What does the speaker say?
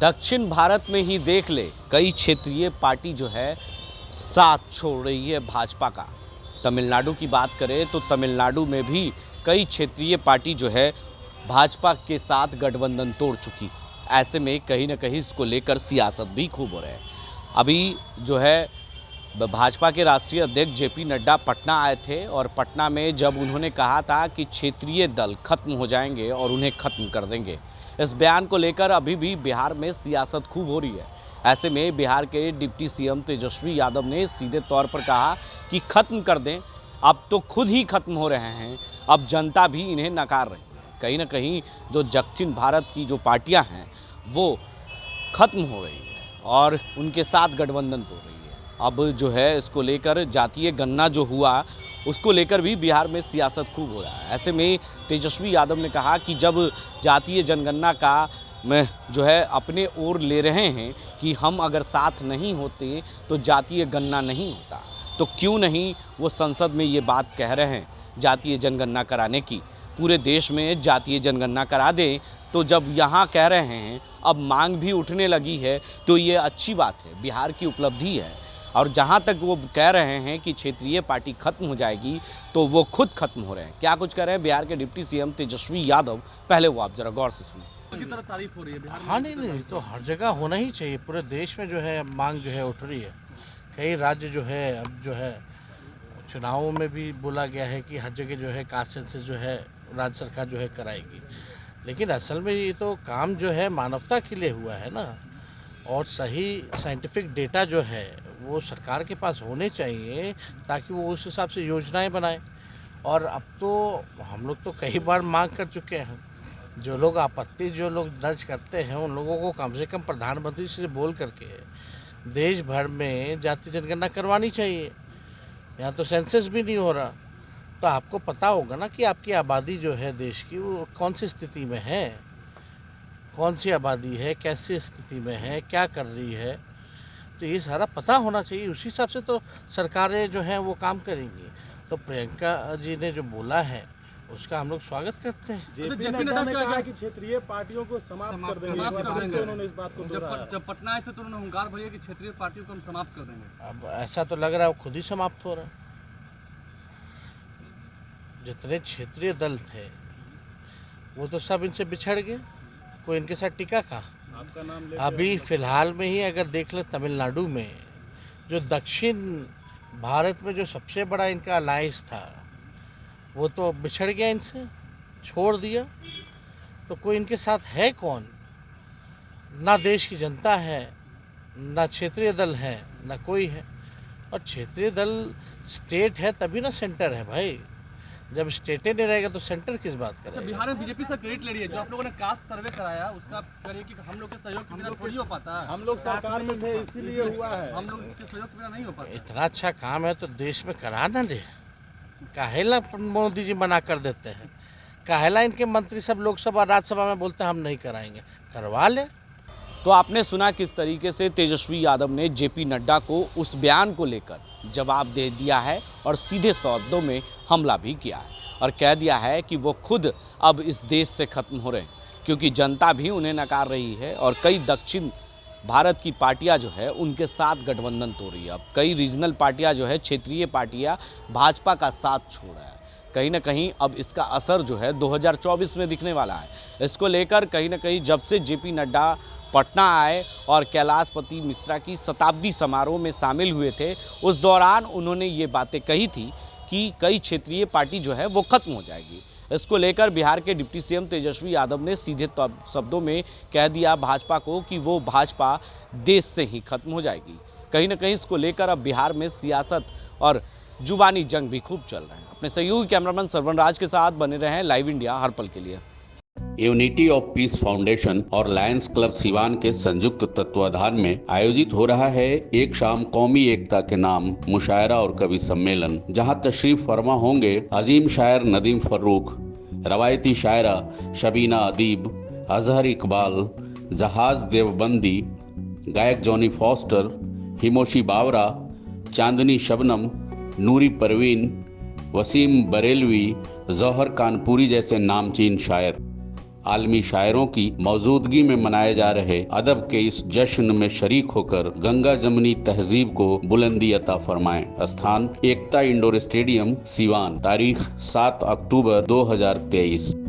दक्षिण भारत में ही देख ले, कई क्षेत्रीय पार्टी जो है साथ छोड़ रही है भाजपा का। तमिलनाडु की बात करें तो तमिलनाडु में भी कई क्षेत्रीय पार्टी जो है भाजपा के साथ गठबंधन तोड़ चुकी। ऐसे में कहीं ना कहीं इसको लेकर सियासत भी खूब हो रहे हैं। अभी जो है भाजपा के राष्ट्रीय अध्यक्ष जेपी नड्डा पटना आए थे और पटना में जब उन्होंने कहा था कि क्षेत्रीय दल खत्म हो जाएंगे और उन्हें खत्म कर देंगे, इस बयान को लेकर अभी भी बिहार में सियासत खूब हो रही है। ऐसे में बिहार के डिप्टी सीएम तेजस्वी यादव ने सीधे तौर पर कहा कि खत्म कर दें, अब तो खुद ही खत्म हो रहे हैं, अब जनता भी इन्हें नकार रही है। कहीं ना कहीं जो दक्षिण भारत की जो पार्टियां हैं वो खत्म हो रही है और उनके साथ गठबंधन तोड़ रही है। अब जो है इसको लेकर जातीय गणना जो हुआ उसको लेकर भी बिहार में सियासत खूब हो रहा है। ऐसे में तेजस्वी यादव ने कहा कि जब जातीय जनगणना का में जो है अपने ओर ले रहे हैं कि हम अगर साथ नहीं होते तो जातीय गणना नहीं होता, तो क्यों नहीं वो संसद में ये बात कह रहे हैं जातीय जनगणना कराने की। पूरे देश में जातीय जनगणना करा दें, तो जब यहाँ कह रहे हैं अब मांग भी उठने लगी है तो ये अच्छी बात है, बिहार की उपलब्धि है। और जहाँ तक वो कह रहे हैं कि क्षेत्रीय पार्टी खत्म हो जाएगी तो वो खुद खत्म हो रहे हैं। क्या कुछ कह रहे हैं बिहार के डिप्टी सीएम तेजस्वी यादव, पहले वो आप जरा गौर से सुनिए। की तरह तारीफ हो रही है बिहार में। हाँ नहीं तो हर जगह होना ही चाहिए। पूरे देश में जो है मांग जो है उठ रही है। कई राज्य जो है अब जो है चुनावों में भी बोला गया है कि हर जगह जो है कास्ट सेंसस जो है राज्य सरकार जो है कराएगी, लेकिन असल में ये तो काम जो है मानवता के लिए हुआ है ना। और सही साइंटिफिक डेटा जो है वो सरकार के पास होने चाहिए ताकि वो उस हिसाब से योजनाएं बनाए। और अब तो हम लोग तो कई बार मांग कर चुके हैं, जो लोग आपत्ति जो लोग दर्ज करते हैं उन लोगों को कम से कम प्रधानमंत्री से बोल करके देश भर में जातीय जनगणना करवानी चाहिए। यहाँ तो सेंसस भी नहीं हो रहा, तो आपको पता होगा ना कि आपकी आबादी जो है देश की वो कौन सी स्थिति में है, कौन सी आबादी है, कैसी स्थिति में है, क्या कर रही है। तो ये सारा पता होना चाहिए, उसी हिसाब से तो सरकारें जो हैं वो काम करेंगी। तो प्रियंका जी ने जो बोला है उसका हम लोग स्वागत करते हैं। जेपी नड्डा ने कहा कि क्षेत्रीय पार्टियों को समाप्त कर देंगे। उन्होंने इस बात को दोहराया। जब पटना आए थे तो उन्होंने हुंकार भरी कि क्षेत्रीय पार्टियों को हम समाप्त कर देंगे। अब ऐसा तो लग रहा है वो खुद ही समाप्त हो रहा है। जितने क्षेत्रीय दल थे वो तो सब इनसे बिछड़ गए, कोई इनके साथ टिका का। आपका नाम अभी फिलहाल में ही अगर देख ले तमिलनाडु में जो दक्षिण भारत में जो सबसे बड़ा इनका अलायंस था वो तो बिछड़ गया, इनसे छोड़ दिया। तो कोई इनके साथ है कौन? ना देश की जनता है, ना क्षेत्रीय दल है, ना कोई है। और क्षेत्रीय दल स्टेट है तभी ना सेंटर है भाई। जब स्टेटे नहीं रहेगा तो सेंटर किस बात का? अच्छा, बिहार में बीजेपी से क्रेडिट ले रही है। जो आप लोगों ने कास्ट सर्वे कराया उसका करिए कि हम लोग के सहयोग के बिना थोड़ी हो पाता है। हम लोग सरकार में थे इसीलिए हुआ है, हम लोग के सहयोग के बिना नहीं हो पाता। इतना अच्छा काम है तो देश में करा ना दे। काहेला मोदी जी मना कर देते हैं, काहेला इनके मंत्री सब लोकसभा राज्यसभा में बोलते हैं हम नहीं कराएंगे, करवा ले। तो आपने सुना किस तरीके से तेजस्वी यादव ने जेपी नड्डा को उस बयान को लेकर जवाब दे दिया है और सीधे शब्दों में हमला भी किया है और कह दिया है कि वो खुद अब इस देश से खत्म हो रहे हैं, क्योंकि जनता भी उन्हें नकार रही है और कई दक्षिण भारत की पार्टियां जो है उनके साथ गठबंधन तोड़ रही है। अब कई रीजनल पार्टियां जो है, क्षेत्रीय पार्टियां भाजपा का साथ छोड़ रहा है। कहीं ना कहीं अब इसका असर जो है 2024 में दिखने वाला है। इसको लेकर कहीं ना कहीं जब से जेपी नड्डा पटना आए और कैलाशपति मिश्रा की शताब्दी समारोह में शामिल हुए थे, उस दौरान उन्होंने ये बातें कही थी कि कई क्षेत्रीय पार्टी जो है वो खत्म हो जाएगी। इसको लेकर बिहार के डिप्टी सीएम तेजस्वी यादव ने सीधे शब्दों में कह दिया भाजपा को कि वो भाजपा देश से ही खत्म हो जाएगी। कहीं ना कहीं इसको लेकर अब बिहार में सियासत और जुबानी जंग भी खूब चल रहे हैं। अपने सहयोगी कैमरामैन सरवन राज के साथ बने रहें लाइव इंडिया हर पल के लिए। यूनिटी ऑफ पीस फाउंडेशन और लायंस क्लब सिवान के संयुक्त तत्वाधान में आयोजित हो रहा है एक शाम कौमी एकता के नाम मुशायरा और कवि सम्मेलन, जहां तशरीफ फरमा होंगे अजीम शायर नदीम फर्रुख, रवायती शायरा शबीना अदीब, अजहर इकबाल, जहाज देवबंदी, गायक जॉनी फॉस्टर, हिमोशी बावरा, चांदनी शबनम, नूरी परवीन, वसीम बरेलवी, जौहर कानपुरी जैसे नामचीन शायर। आलमी शायरों की मौजूदगी में मनाए जा रहे अदब के इस जश्न में शरीक होकर गंगा जमनी तहजीब को बुलंदी अता फरमाएं। स्थान एकता इंडोर स्टेडियम, सिवान। तारीख 7 अक्टूबर 2023।